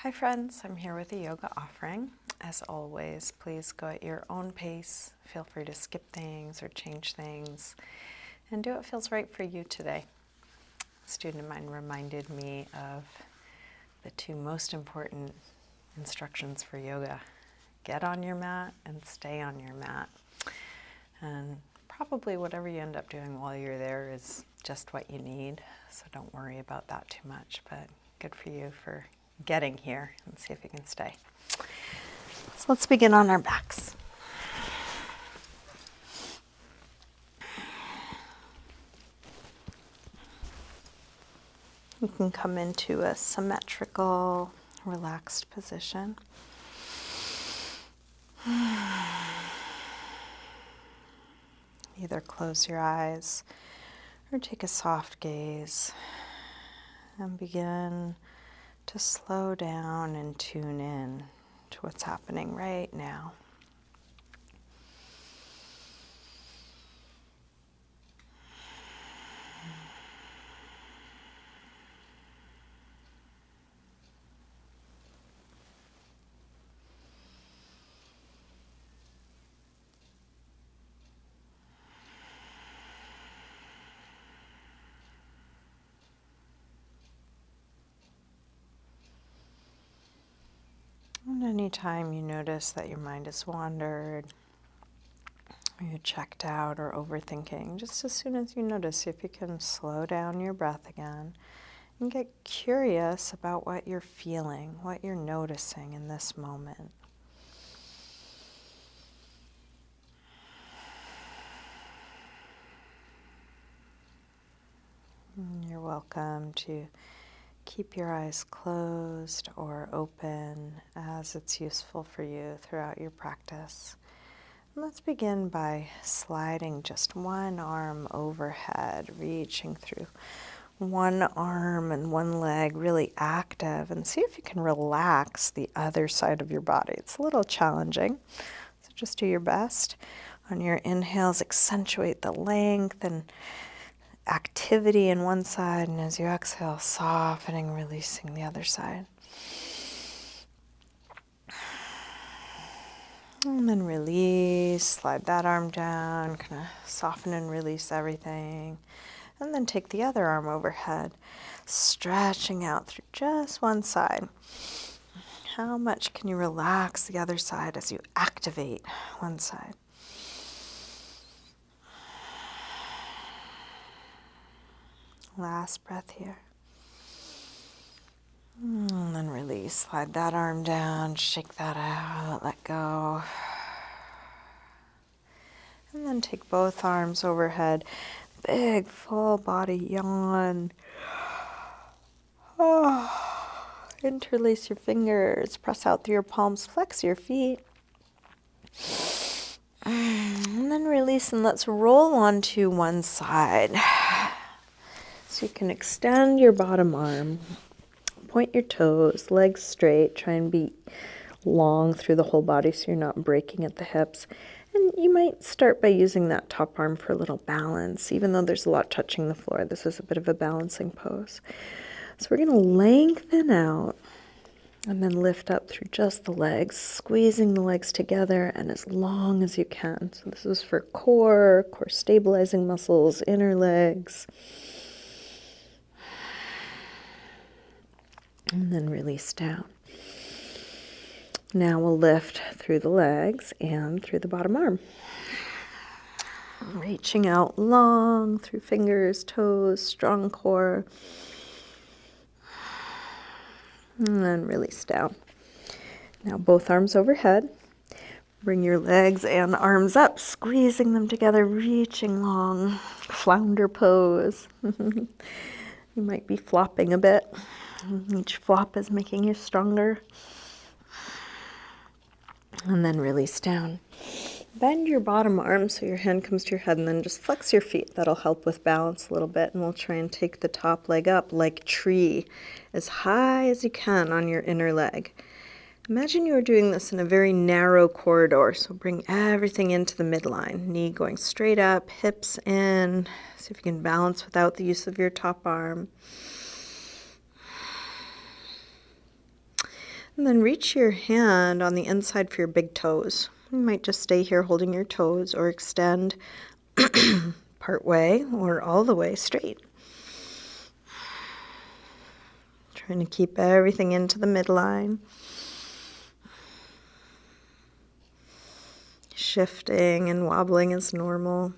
Hi friends, I'm here with a yoga offering. As always, please go at your own pace. Feel free to skip things or change things and do what feels right for you today. A student of mine reminded me of the two most important instructions for yoga. Get on your mat and stay on your mat. And probably whatever you end up doing while you're there is just what you need, so don't worry about that too much, but good for you for getting here and see if you can stay. So let's begin on our backs. You can come into a symmetrical, relaxed position. Either close your eyes or take a soft gaze and begin to slow down and tune in to what's happening right now. And anytime you notice that your mind has wandered, or you're checked out or overthinking, just as soon as you notice, see if you can slow down your breath again and get curious about what you're feeling, what you're noticing in this moment. And you're welcome to keep your eyes closed or open as it's useful for you throughout your practice. Let's begin by sliding just one arm overhead, reaching through one arm and one leg, really active, and see if you can relax the other side of your body. It's a little challenging, so just do your best. On your inhales, accentuate the length and activity in one side, and as you exhale, softening, releasing the other side. And then release, slide that arm down, kind of soften and release everything. And then take the other arm overhead, stretching out through just one side. How much can you relax the other side as you activate one side? Last breath here. And then release, slide that arm down, shake that out, let go. And then take both arms overhead, big full body yawn. Interlace your fingers, press out through your palms, flex your feet. And then release and let's roll onto one side. So you can extend your bottom arm, point your toes, legs straight, try and be long through the whole body so you're not breaking at the hips. And you might start by using that top arm for a little balance. Even though there's a lot touching the floor, this is a bit of a balancing pose. So we're going to lengthen out and then lift up through just the legs, squeezing the legs together and as long as you can. So this is for core stabilizing muscles, inner legs. And then release down. Now we'll lift through the legs and through the bottom arm. Reaching out long through fingers, toes, strong core. And then release down. Now both arms overhead. Bring your legs and arms up, squeezing them together, reaching long. Flounder pose. You might be flopping a bit. Each flop is making you stronger. And then release down. Bend your bottom arm so your hand comes to your head and then just flex your feet. That'll help with balance a little bit. And we'll try and take the top leg up like tree, as high as you can on your inner leg. Imagine you are doing this in a very narrow corridor. So bring everything into the midline. Knee going straight up, hips in. See if you can balance without the use of your top arm. And then reach your hand on the inside for your big toes. You might just stay here holding your toes or extend part way or all the way straight. Trying to keep everything into the midline. Shifting and wobbling is normal.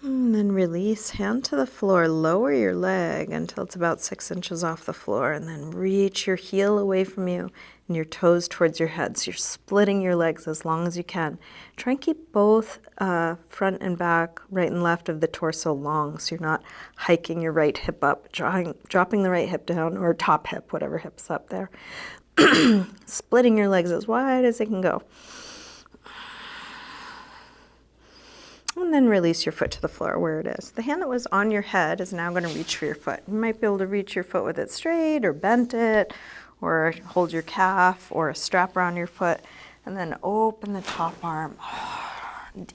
And then release, hand to the floor, lower your leg until it's about 6 inches off the floor, and then reach your heel away from you and your toes towards your head. So you're splitting your legs as long as you can. Try and keep both front and back, right and left of the torso long, so you're not hiking your right hip up, dropping the right hip down, or top hip, whatever hip's up there. Splitting your legs as wide as they can go. And then release your foot to the floor where it is. The hand that was on your head is now going to reach for your foot. You might be able to reach your foot with it straight or bent it or hold your calf or a strap around your foot. And then open the top arm.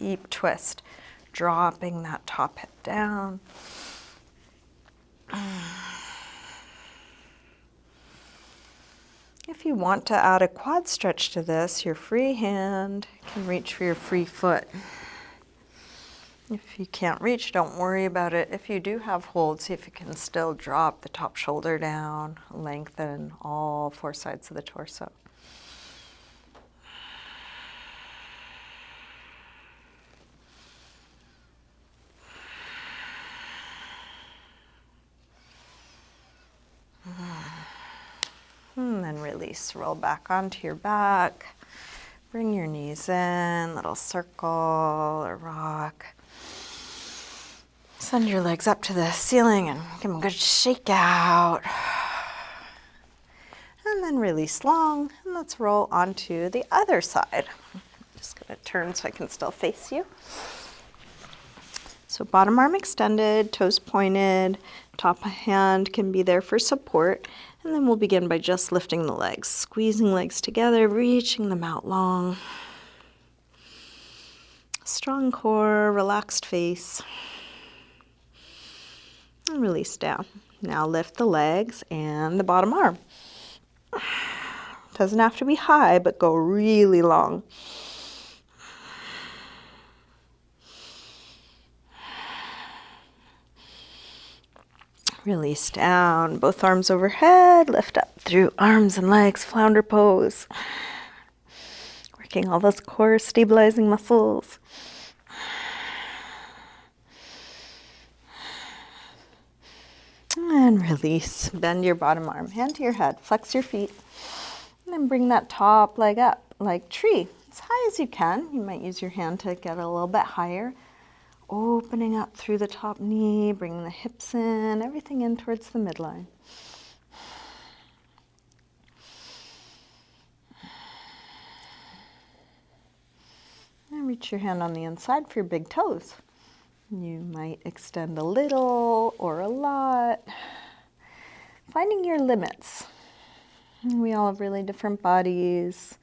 Deep twist. Dropping that top hip down. If you want to add a quad stretch to this, your free hand can reach for your free foot. If you can't reach, don't worry about it. If you do have hold, see if you can still drop the top shoulder down, lengthen all 4 sides of the torso. And then release, roll back onto your back. Bring your knees in, little circle or rock. Send your legs up to the ceiling and give them a good shake out. And then release long, and let's roll onto the other side. I'm just gonna turn so I can still face you. So bottom arm extended, toes pointed, top hand can be there for support. And then we'll begin by just lifting the legs, squeezing legs together, reaching them out long. Strong core, relaxed face. And release down. Now lift the legs and the bottom arm. Doesn't have to be high, but go really long. Release down, both arms overhead, lift up through arms and legs, flounder pose. Working all those core stabilizing muscles. And release, bend your bottom arm, hand to your head, flex your feet, and then bring that top leg up like tree, as high as you can. You might use your hand to get a little bit higher. Opening up through the top knee, bringing the hips in, everything in towards the midline. And reach your hand on the inside for your big toes. You might extend a little or a lot. Finding your limits. We all have really different bodies.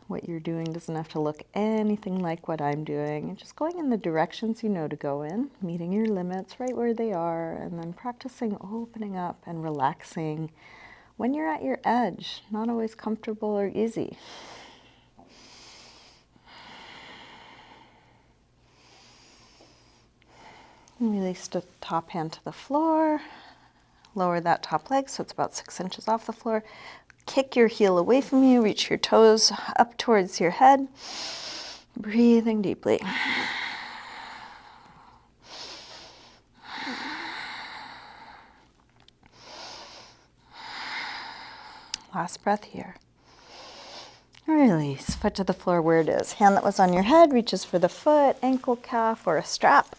What you're doing doesn't have to look anything like what I'm doing. You're just going in the directions you know to go in, meeting your limits right where they are, and then practicing opening up and relaxing when you're at your edge, not always comfortable or easy. And release the top hand to the floor. Lower that top leg so it's about 6 inches off the floor. Kick your heel away from you, reach your toes up towards your head. Breathing deeply. Last breath here. Release, foot to the floor where it is. Hand that was on your head reaches for the foot, ankle, calf, or a strap.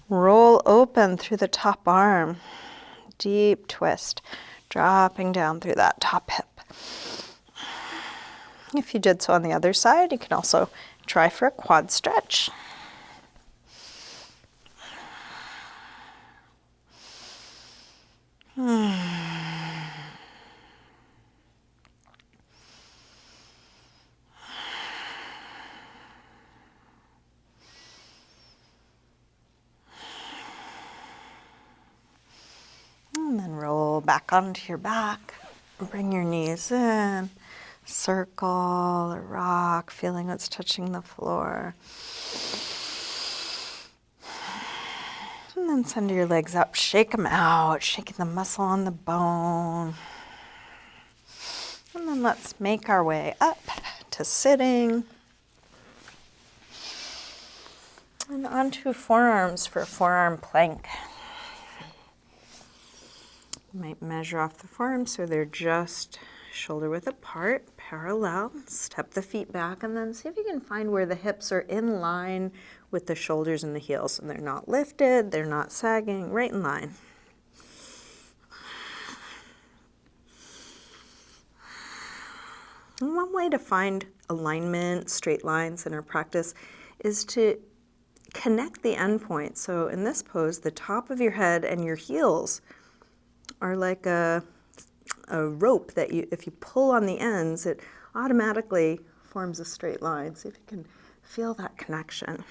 Roll open through the top arm. Deep twist, dropping down through that top hip. If you did so on the other side, you can also try for a quad stretch. back onto your back. Bring your knees in. Circle or rock, feeling what's touching the floor. And then send your legs up, shake them out, shaking the muscle on the bone. And then let's make our way up to sitting. And onto forearms for forearm plank. You might measure off the forearms so they're just shoulder width apart, parallel. Step the feet back and then see if you can find where the hips are in line with the shoulders and the heels. And they're not lifted, they're not sagging, right in line. And one way to find alignment, straight lines in our practice is to connect the endpoints. So in this pose, the top of your head and your heels are like a rope that if you pull on the ends, it automatically forms a straight line. See if you can feel that connection.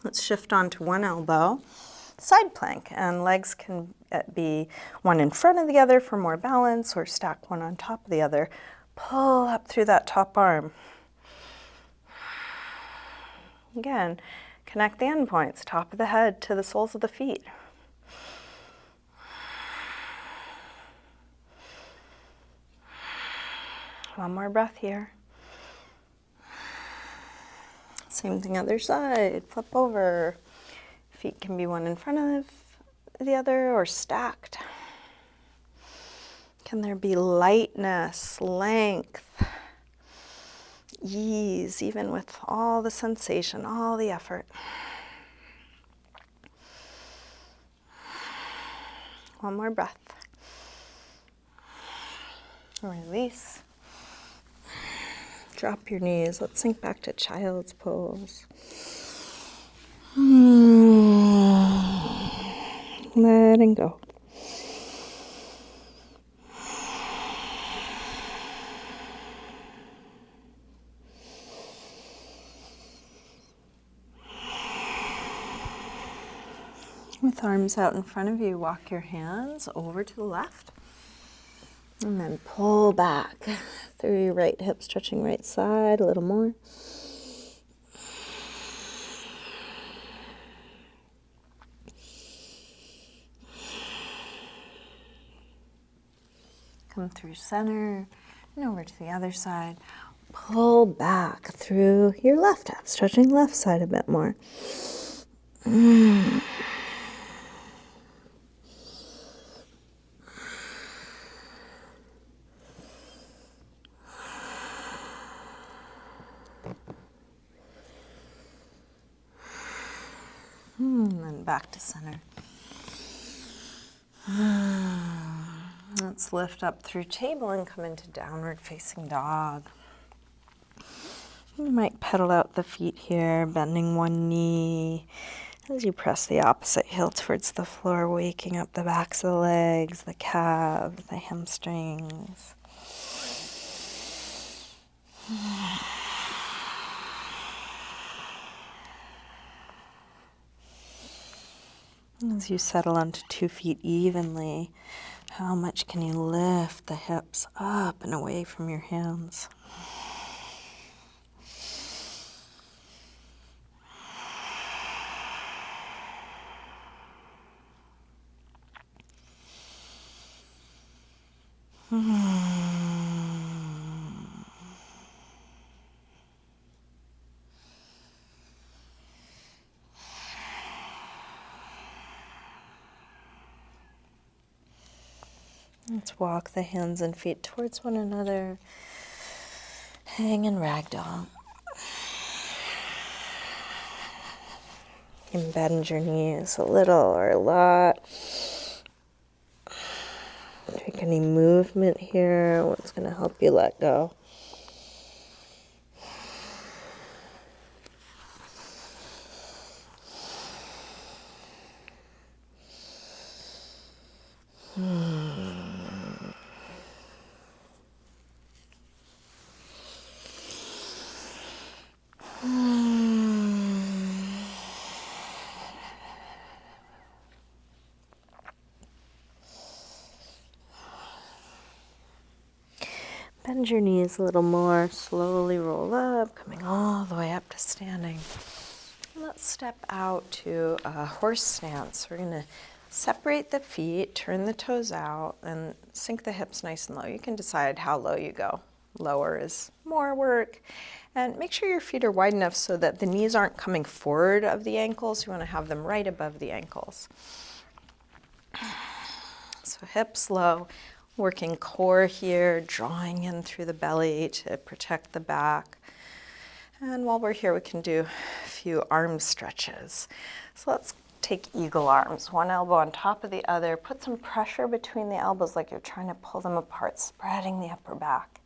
Let's shift onto one elbow, side plank, and legs can be one in front of the other for more balance or stack one on top of the other. Pull up through that top arm. Again, connect the endpoints, top of the head to the soles of the feet. One more breath here. Same thing other side, flip over. Feet can be one in front of the other or stacked. Can there be lightness, length, ease, even with all the sensation, all the effort? One more breath. Release. Drop your knees. Let's sink back to child's pose. Letting go. With arms out in front of you, walk your hands over to the left. And then pull back through your right hip, stretching right side a little more. Come through center and over to the other side. Pull back through your left hip, stretching left side a bit more. And then back to center. Let's lift up through table and come into downward facing dog. You might pedal out the feet here, bending one knee as you press the opposite heel towards the floor, waking up the backs of the legs, the calves, the hamstrings. As you settle onto 2 feet evenly, how much can you lift the hips up and away from your hands? Let's walk the hands and feet towards one another. Hang in ragdoll. You can bend your knees a little or a lot. Take any movement here. What's going to help you let go? Bend your knees a little more. Slowly roll up, coming all the way up to standing. Let's step out to a horse stance. We're going to separate the feet, turn the toes out, and sink the hips nice and low. You can decide how low you go. Lower is more work. And make sure your feet are wide enough so that the knees aren't coming forward of the ankles. You want to have them right above the ankles. So hips low, working core here, drawing in through the belly to protect the back. And while we're here, we can do a few arm stretches. So let's take eagle arms, one elbow on top of the other. Put some pressure between the elbows like you're trying to pull them apart, spreading the upper back.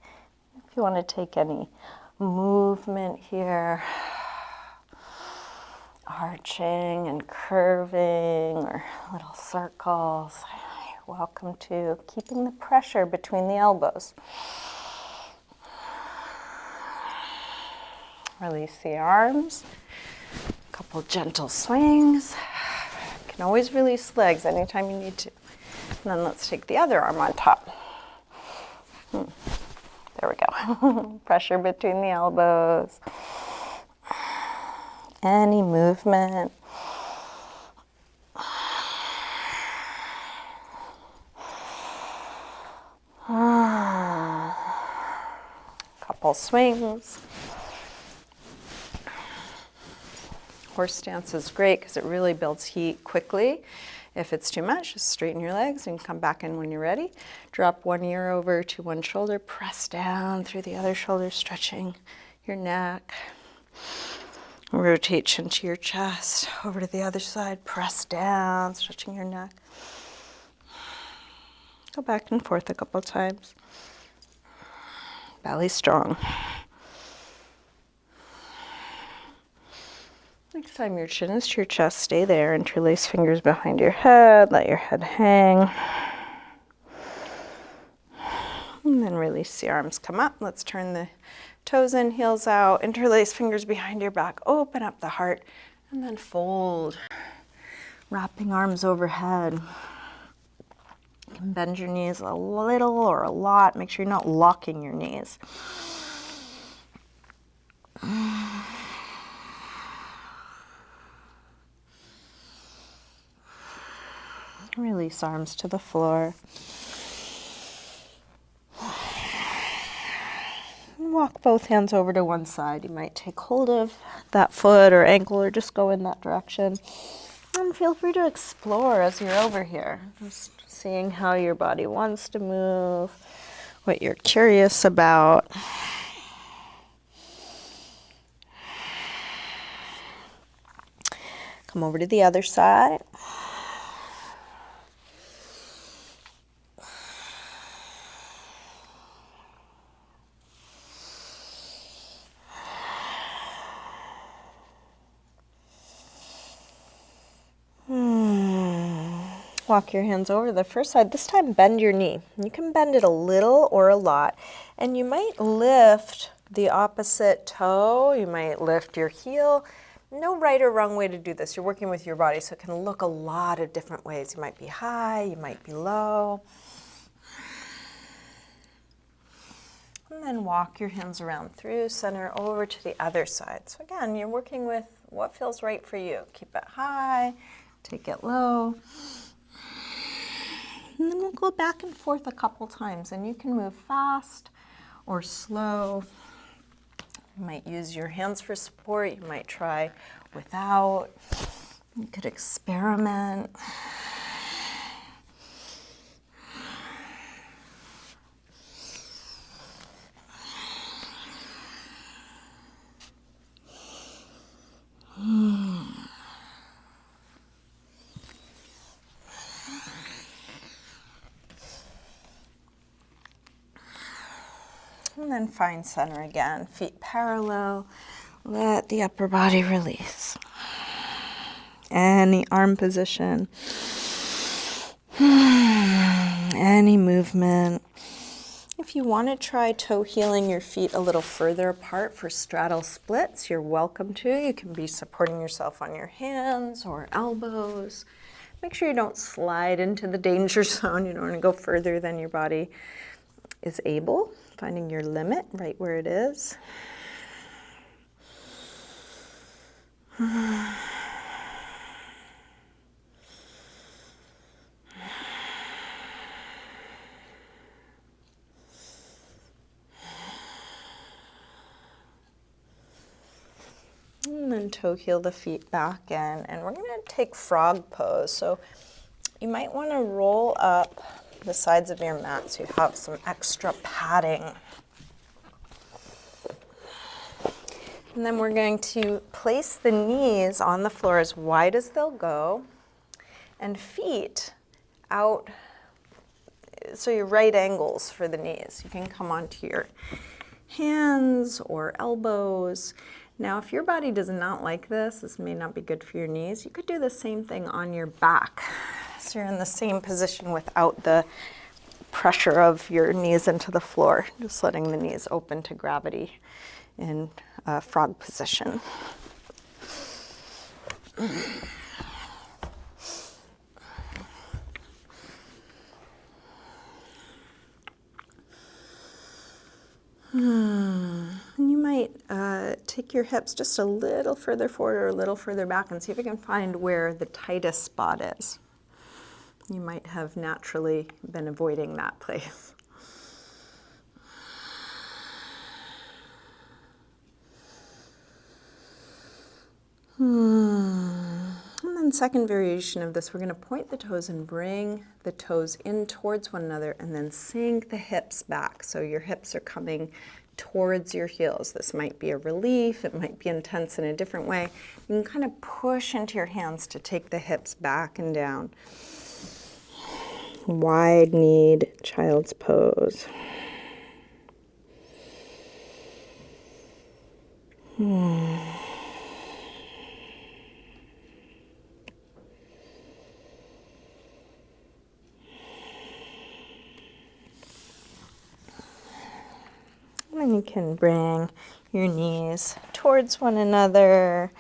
If you want to take any movement here, arching and curving or little circles, you're welcome to. Keeping the pressure between the elbows. Release the arms, a couple gentle swings. You can always release legs anytime you need to. And then let's take the other arm on top. There we go. Pressure between the elbows. Any movement. Couple swings. Horse stance is great because it really builds heat quickly. If it's too much, just straighten your legs and come back in when you're ready. Drop one ear over to one shoulder, press down through the other shoulder, stretching your neck. Rotate into your chest, over to the other side, press down, stretching your neck. Go back and forth a couple times. Belly strong. Next time your chin is to your chest, stay there. Interlace fingers behind your head. Let your head hang. And then release the arms. Come up. Let's turn the toes in, heels out. Interlace fingers behind your back. Open up the heart. And then fold. Wrapping arms overhead. You can bend your knees a little or a lot. Make sure you're not locking your knees. Release arms to the floor. Walk both hands over to one side. You might take hold of that foot or ankle or just go in that direction. And feel free to explore as you're over here. Just seeing how your body wants to move, what you're curious about. Come over to the other side. Walk your hands over to the first side. This time bend your knee. You can bend it a little or a lot. And you might lift the opposite toe. You might lift your heel. No right or wrong way to do this. You're working with your body, so it can look a lot of different ways. You might be high, you might be low. And then walk your hands around through center over to the other side. So again, you're working with what feels right for you. Keep it high, take it low. And then we'll go back and forth a couple times, and you can move fast or slow. You might use your hands for support. You might try without. You could experiment. And then find center again, feet parallel. Let the upper body release. Any arm position, any movement. If you want to try toe heeling your feet a little further apart for straddle splits, you're welcome to. You can be supporting yourself on your hands or elbows. Make sure you don't slide into the danger zone. You don't want to go further than your body is able. Finding your limit right where it is. And then toe heel the feet back in, and we're going to take frog pose. So you might want to roll up the sides of your mat so you have some extra padding. And then we're going to place the knees on the floor as wide as they'll go, and feet out, so your right angles for the knees. You can come onto your hands or elbows. Now, if your body does not like this may not be good for your knees. You could do the same thing on your back. So you're in the same position without the pressure of your knees into the floor, just letting the knees open to gravity in frog position. And you might take your hips just a little further forward or a little further back and see if you can find where the tightest spot is. You might have naturally been avoiding that place. And then second variation of this, we're going to point the toes and bring the toes in towards one another and then sink the hips back. So your hips are coming towards your heels. This might be a relief, it might be intense in a different way. You can kind of push into your hands to take the hips back and down. Wide-kneed child's pose. And you can bring your knees towards one another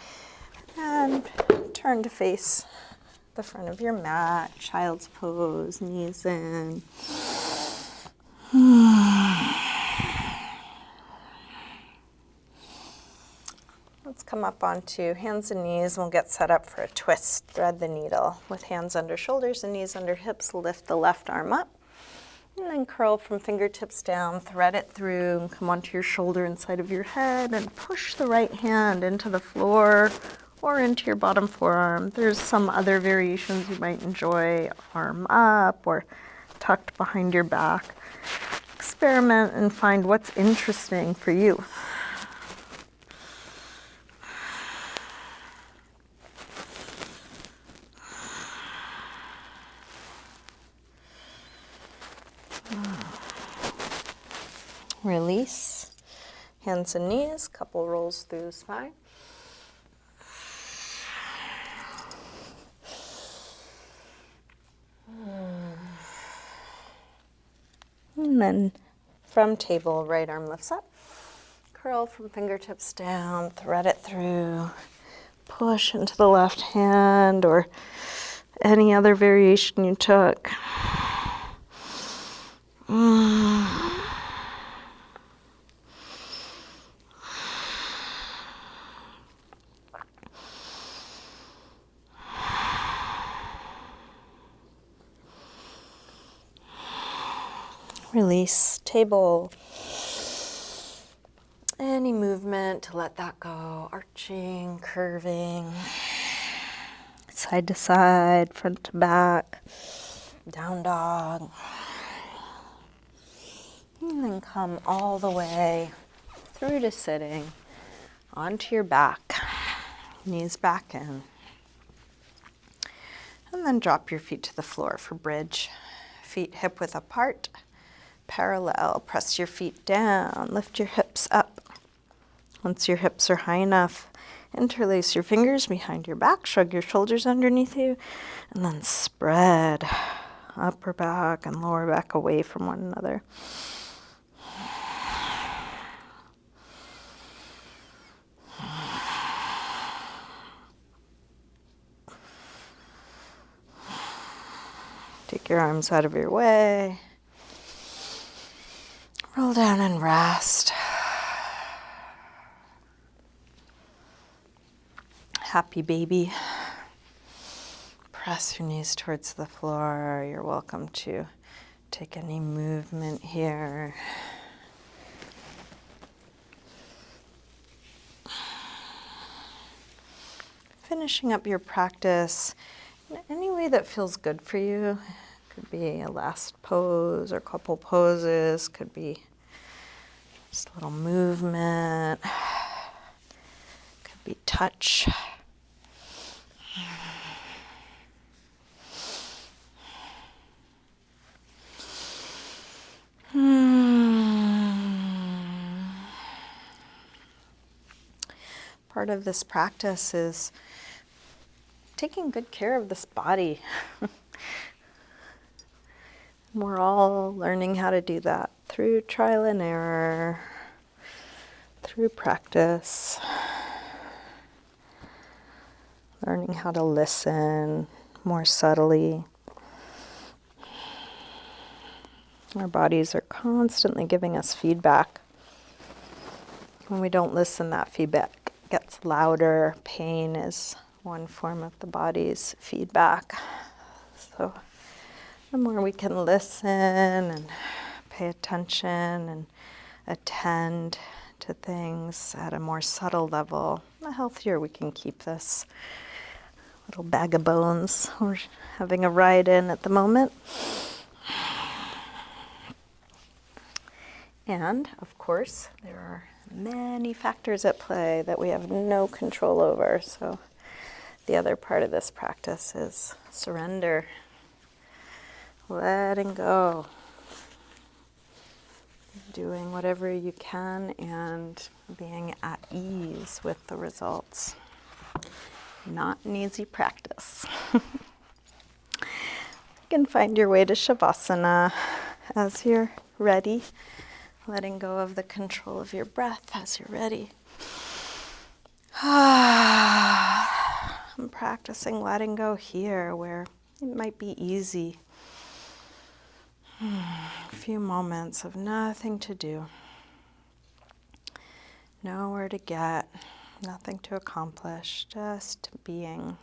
and turn to face the front of your mat, child's pose, knees in. Let's come up onto hands and knees and we'll get set up for a twist. Thread the needle with hands under shoulders and knees under hips. Lift the left arm up. And then curl from fingertips down, thread it through, and come onto your shoulder inside of your head and push the right hand into the floor or into your bottom forearm. There's some other variations you might enjoy, arm up or tucked behind your back. Experiment and find what's interesting for you. Release, hands and knees, couple rolls through the spine. And then from table, right arm lifts up. Curl from fingertips down, thread it through. Push into the left hand or any other variation you took. Release, table. Any movement to let that go, arching, curving, side to side, front to back, down dog. And then come all the way through to sitting, onto your back, knees back in. And then drop your feet to the floor for bridge. Feet hip width apart, parallel. Press your feet down, lift your hips up. Once your hips are high enough, interlace your fingers behind your back, shrug your shoulders underneath you, and then spread upper back and lower back away from one another. Take your arms out of your way. Roll down and rest. Happy baby. Press your knees towards the floor. You're welcome to take any movement here. Finishing up your practice in any way that feels good for you. Could be a last pose or couple poses, could be just a little movement, could be touch. Part of this practice is taking good care of this body. We're all learning how to do that through trial and error, through practice, learning how to listen more subtly. Our bodies are constantly giving us feedback. When we don't listen, that feedback gets louder. Pain is one form of the body's feedback. So the more we can listen and pay attention and attend to things at a more subtle level, the healthier we can keep this little bag of bones we're having a ride in at the moment. And, of course, there are many factors at play that we have no control over. So the other part of this practice is surrender, letting go, doing whatever you can and being at ease with the results. Not an easy practice. You can find your way to Shavasana as you're ready. Letting go of the control of your breath as you're ready. I'm practicing letting go here where it might be easy. A few moments of nothing to do. Nowhere to get, nothing to accomplish, just being.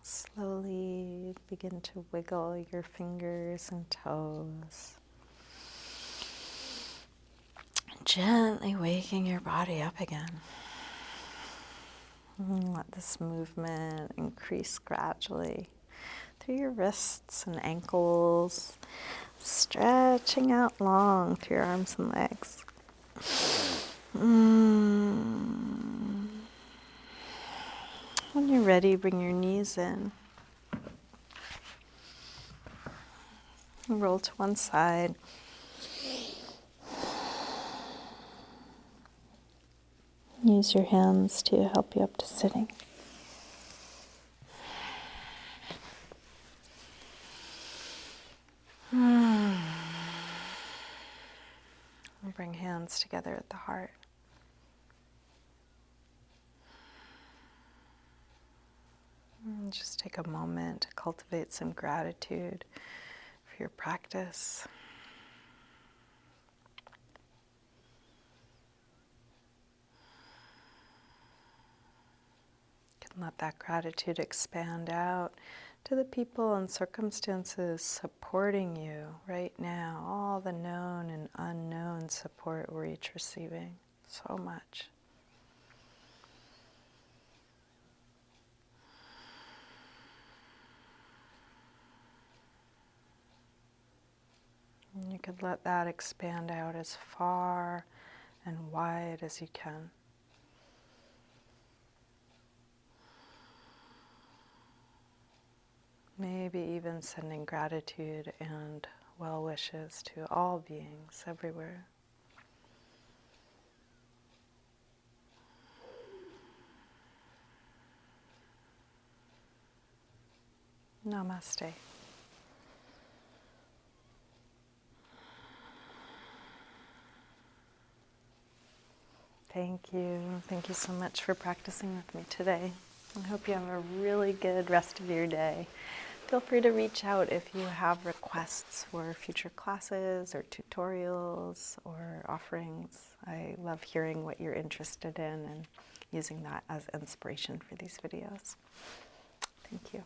Slowly begin to wiggle your fingers and toes. Gently waking your body up again. Let this movement increase gradually through your wrists and ankles, stretching out long through your arms and legs. When you're ready, bring your knees in. Roll to one side. Use your hands to help you up to sitting. And bring hands together at the heart. And just take a moment to cultivate some gratitude for your practice. You can let that gratitude expand out to the people and circumstances supporting you right now. All the known and unknown support we're each receiving. So much. And you could let that expand out as far and wide as you can. Maybe even sending gratitude and well wishes to all beings everywhere. Namaste. Thank you. Thank you so much for practicing with me today. I hope you have a really good rest of your day. Feel free to reach out if you have requests for future classes or tutorials or offerings. I love hearing what you're interested in and using that as inspiration for these videos. Thank you.